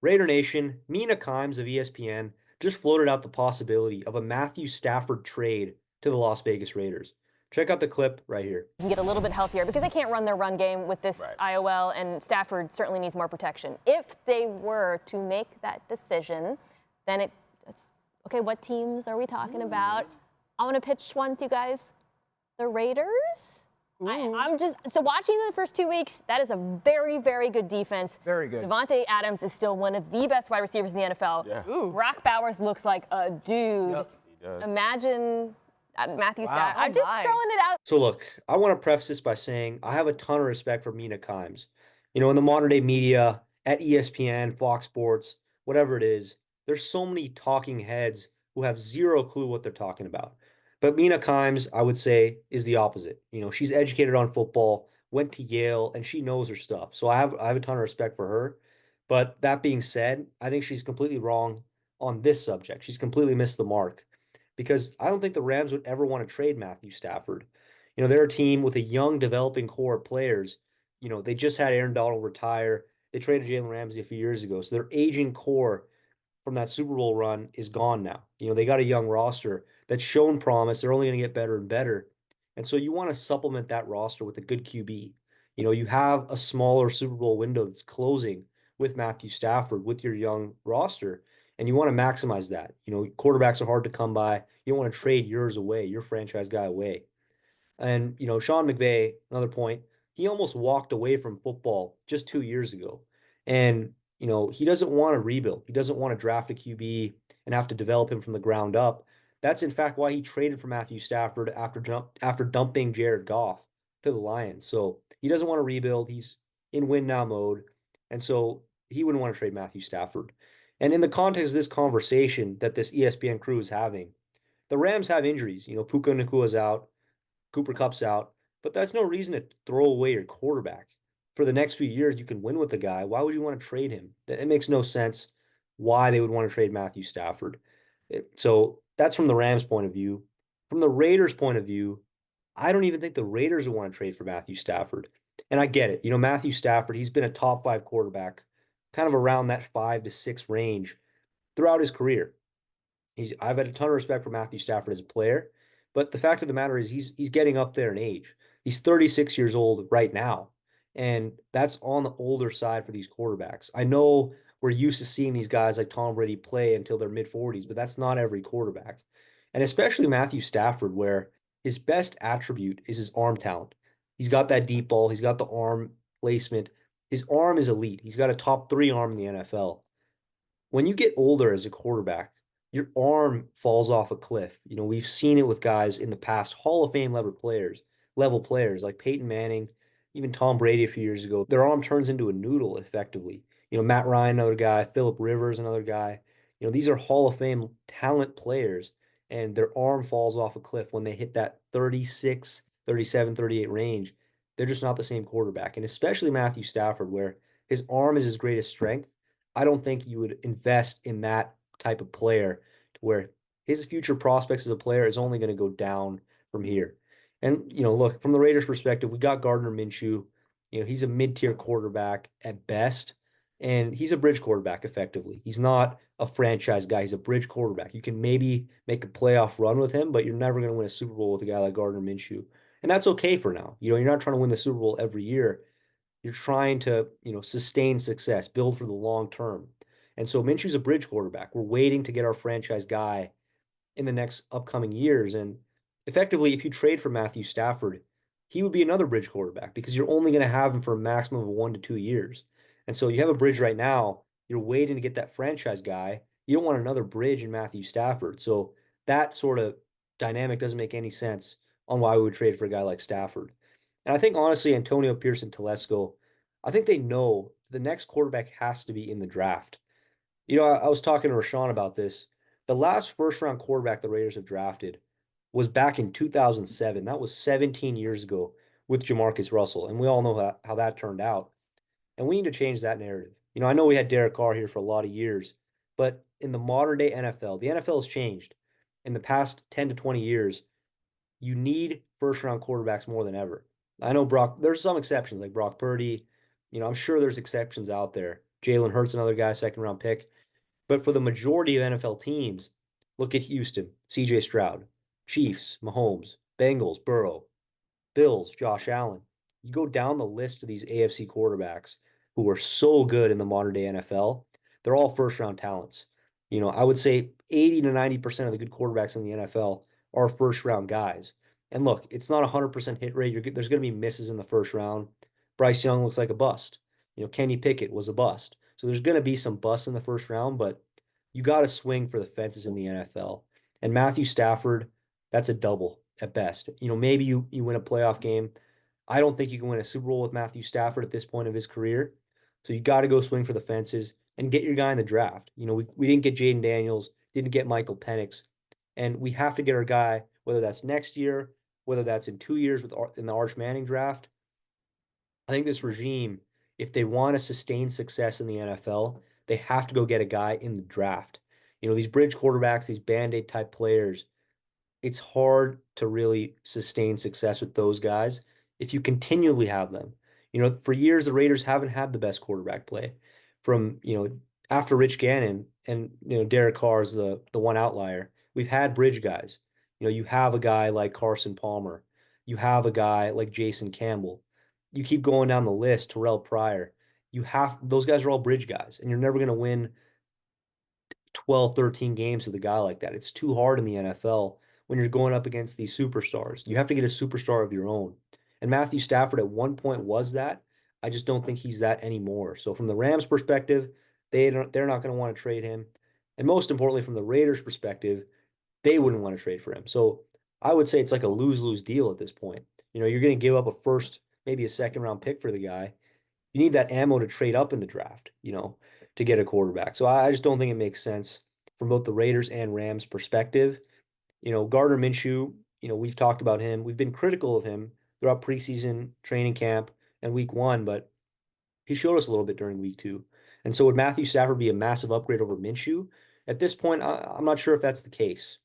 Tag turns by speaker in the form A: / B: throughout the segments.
A: Raider Nation, Mina of ESPN just floated out the possibility of a Matthew Stafford trade to the Las Vegas Raiders. Check out the clip right here.
B: Can get a little bit healthier because they can't run their run game with this IOL, and Stafford certainly needs more protection. If they were to make that decision, then it's okay. What teams are we talking about? I want to pitch one to you guys. The Raiders. I'm just so watching the first 2 weeks. That is a very, very good defense.
C: Very good.
B: Devontae Adams is still one of the best wide receivers in the NFL.
C: Yeah.
B: Brock Bowers looks like a dude.
C: Yep. He does.
B: Imagine Matthew Stafford.
D: Oh
B: I'm just
D: my.
B: throwing it out.
A: So look, I want to preface this by saying I have a ton of respect for Mina Kimes. In the modern day media, at ESPN, Fox Sports, whatever it is, there's so many talking heads who have zero clue what they're talking about. But Mina Kimes, I would say, is the opposite. She's educated on football, went to Yale, and she knows her stuff. So I have a ton of respect for her. But that being said, I think she's completely wrong on this subject. She's completely missed the mark because I don't think the Rams would ever want to trade Matthew Stafford. They're a team with a young, developing core of players. They just had Aaron Donald retire. They traded Jalen Ramsey a few years ago. So their aging core from that Super Bowl run is gone now. They got a young roster that's shown promise. They're only going to get better and better. And so you want to supplement that roster with a good QB. You have a smaller Super Bowl window that's closing with Matthew Stafford with your young roster, and you want to maximize that. Quarterbacks are hard to come by. You don't want to trade yours away, your franchise guy away. And, Sean McVay, another point, he almost walked away from football just 2 years ago. And, he doesn't want to rebuild. He doesn't want to draft a QB and have to develop him from the ground up. That's in fact why he traded for Matthew Stafford after dumping Jared Goff to the Lions. So he doesn't want to rebuild. He's in win now mode. And so he wouldn't want to trade Matthew Stafford. And in the context of this conversation that this ESPN crew is having, the Rams have injuries. Puka Nakua's out, Cooper Kupp's out, but that's no reason to throw away your quarterback. For the next few years, you can win with the guy. Why would you want to trade him? It makes no sense why they would want to trade Matthew Stafford. So that's from the Rams' point of view. From the Raiders' point of view, I don't even think the Raiders would want to trade for Matthew Stafford. And I get it. Matthew Stafford, he's been a top five quarterback, kind of around that 5 to 6 range throughout his career. I've had a ton of respect for Matthew Stafford as a player, but the fact of the matter is he's getting up there in age. He's 36 years old right now, and that's on the older side for these quarterbacks. I know we're used to seeing these guys like Tom Brady play until their mid 40s, but that's not every quarterback. And especially Matthew Stafford, where his best attribute is his arm talent. He's got that deep ball, he's got the arm placement. His arm is elite. He's got a top 3 arm in the NFL. When you get older as a quarterback, your arm falls off a cliff. We've seen it with guys in the past, Hall of Fame level players like Peyton Manning, even Tom Brady a few years ago. Their arm turns into a noodle effectively. Matt Ryan, another guy, Philip Rivers, another guy. These are Hall of Fame talent players, and their arm falls off a cliff when they hit that 36, 37, 38 range. They're just not the same quarterback. And especially Matthew Stafford, where his arm is his greatest strength. I don't think you would invest in that type of player to where his future prospects as a player is only going to go down from here. And, look, from the Raiders' perspective, we got Gardner Minshew. He's a mid-tier quarterback at best, and he's a bridge quarterback effectively. He's not a franchise guy. He's a bridge quarterback. You can maybe make a playoff run with him, but you're never going to win a Super Bowl with a guy like Gardner Minshew. And that's okay for now. You're not trying to win the Super Bowl every year. You're trying to, sustain success, build for the long term. And so Minshew's a bridge quarterback. We're waiting to get our franchise guy in the next upcoming years. And effectively, if you trade for Matthew Stafford, he would be another bridge quarterback because you're only going to have him for a maximum of 1 to 2 years. And so you have a bridge right now. You're waiting to get that franchise guy. You don't want another bridge in Matthew Stafford. So that sort of dynamic doesn't make any sense on why we would trade for a guy like Stafford. And I think honestly, Antonio Pierce and Telesco, I think they know the next quarterback has to be in the draft. I was talking to Rashawn about this. The last first round quarterback the Raiders have drafted was back in 2007. That was 17 years ago with Jamarcus Russell. And we all know how that turned out. And we need to change that narrative. I know we had Derek Carr here for a lot of years, but in the modern day NFL, the NFL has changed. In the past 10 to 20 years, you need first round quarterbacks more than ever. I know there's some exceptions like Brock Purdy. I'm sure there's exceptions out there. Jalen Hurts, another guy, second round pick. But for the majority of NFL teams, look at Houston, CJ Stroud, Chiefs, Mahomes, Bengals, Burrow, Bills, Josh Allen. You go down the list of these AFC quarterbacks who are so good in the modern day NFL, they're all first round talents. I would say 80 to 90% of the good quarterbacks in the NFL are first round guys. And look, it's not a 100% hit rate. There's going to be misses in the first round. Bryce Young looks like a bust. Kenny Pickett was a bust. So there's going to be some busts in the first round, but you got to swing for the fences in the NFL. And Matthew Stafford, that's a double at best. Maybe you win a playoff game. I don't think you can win a Super Bowl with Matthew Stafford at this point of his career. So you got to go swing for the fences and get your guy in the draft. We didn't get Jaden Daniels, didn't get Michael Penix, and we have to get our guy, whether that's next year, whether that's in 2 years in the Arch Manning draft. I think this regime, if they want to sustain success in the NFL, they have to go get a guy in the draft. These bridge quarterbacks, these band-aid type players, it's hard to really sustain success with those guys if you continually have them. For years, the Raiders haven't had the best quarterback play. From, after Rich Gannon and, Derek Carr is the one outlier. We've had bridge guys. You have a guy like Carson Palmer. You have a guy like Jason Campbell. You keep going down the list, Terrell Pryor. Those guys are all bridge guys, and you're never going to win 12, 13 games with a guy like that. It's too hard in the NFL when you're going up against these superstars. You have to get a superstar of your own. And Matthew Stafford at one point was that. I just don't think he's that anymore. So from the Rams perspective, they're not going to want to trade him. And most importantly, from the Raiders perspective, they wouldn't want to trade for him. So I would say it's like a lose-lose deal at this point. You're going to give up a first, maybe a second round pick for the guy. You need that ammo to trade up in the draft, to get a quarterback. So I just don't think it makes sense from both the Raiders and Rams perspective. Gardner Minshew, we've talked about him. We've been critical of him throughout preseason training camp and week one, but he showed us a little bit during week two. And so would Matthew Stafford be a massive upgrade over Minshew? At this point, I'm not sure if that's the case.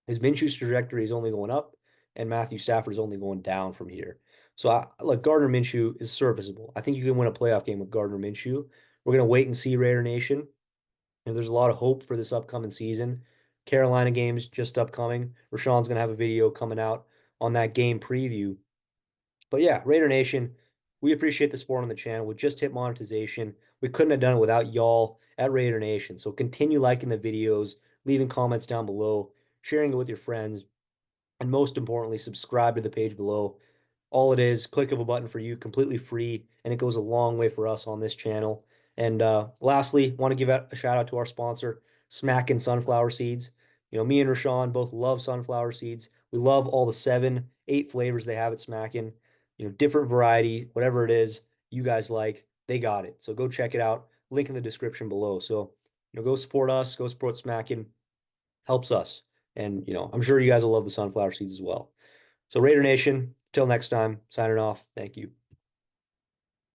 A: His Minshew's trajectory is only going up, and Matthew Stafford is only going down from here. So, look, Gardner Minshew is serviceable. I think you can win a playoff game with Gardner Minshew. We're going to wait and see, Raider Nation. There's a lot of hope for this upcoming season. Carolina games just upcoming. Rashawn's going to have a video coming out on that game preview. But yeah, Raider Nation, we appreciate the support on the channel. We just hit monetization. We couldn't have done it without y'all at Raider Nation. So continue liking the videos, leaving comments down below, sharing it with your friends, and most importantly, subscribe to the page below. All it is, click of a button for you, completely free, and it goes a long way for us on this channel. And lastly, want to give a shout out to our sponsor, Smackin' Sunflower Seeds. Me and Rashawn both love sunflower seeds. We love all the 7, 8 flavors they have at Smackin'. Different variety, whatever it is you guys like, they got it. So go check it out. Link in the description below. So, go support us, go support Smackin'. Helps us. And, I'm sure you guys will love the sunflower seeds as well. So Raider Nation, till next time, signing off. Thank you.